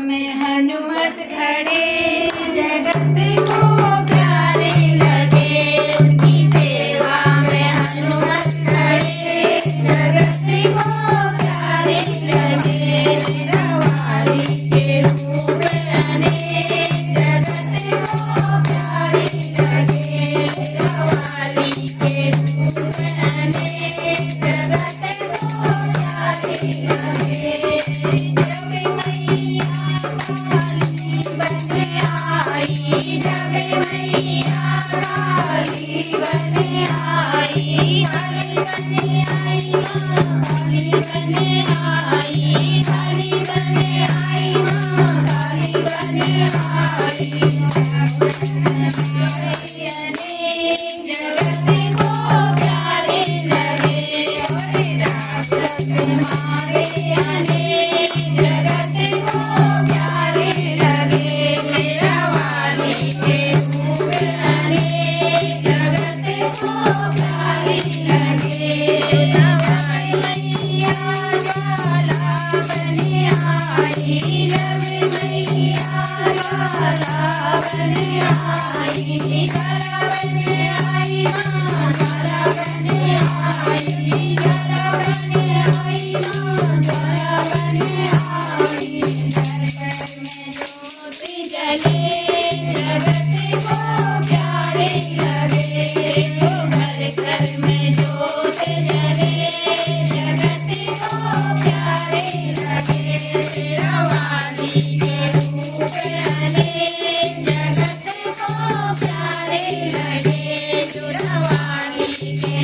में हनुमत खड़े जगत को प्यारे लगे। उनकी सेवा में हनुमत खड़े जगत को प्यारे लगे। रवारी के रूप बने जगत को प्यारे लगे। रवारी के रूप बने जगत को प्यारे लगे। जब मैया काली बन आई, जब मैया काली बन आई, काली बन आई माँ, काली बन आई, काली बन आई माँ, काली बन आई। जगत को प्यारे लगे। मारे अनेक जगत को प्यारे लगे। मेरा वाली के रूप अनेक जगत को प्यारे लगे। रवाई मैया ज्वाला बन आई, जब मैया ज्वाला बन आई, ज्वाला बन आई माँ, ज्वाला बन आई, ज्वाला बन आई माँ, ज्वाला बन आई। घर घर में ज्योति जले जगत को प्यारे लगे। ओ घर घर में ज्योति जले जगत को प्यारे लगे। रवाली के रूप अनेक जगत को प्यारे लगे। रवाली के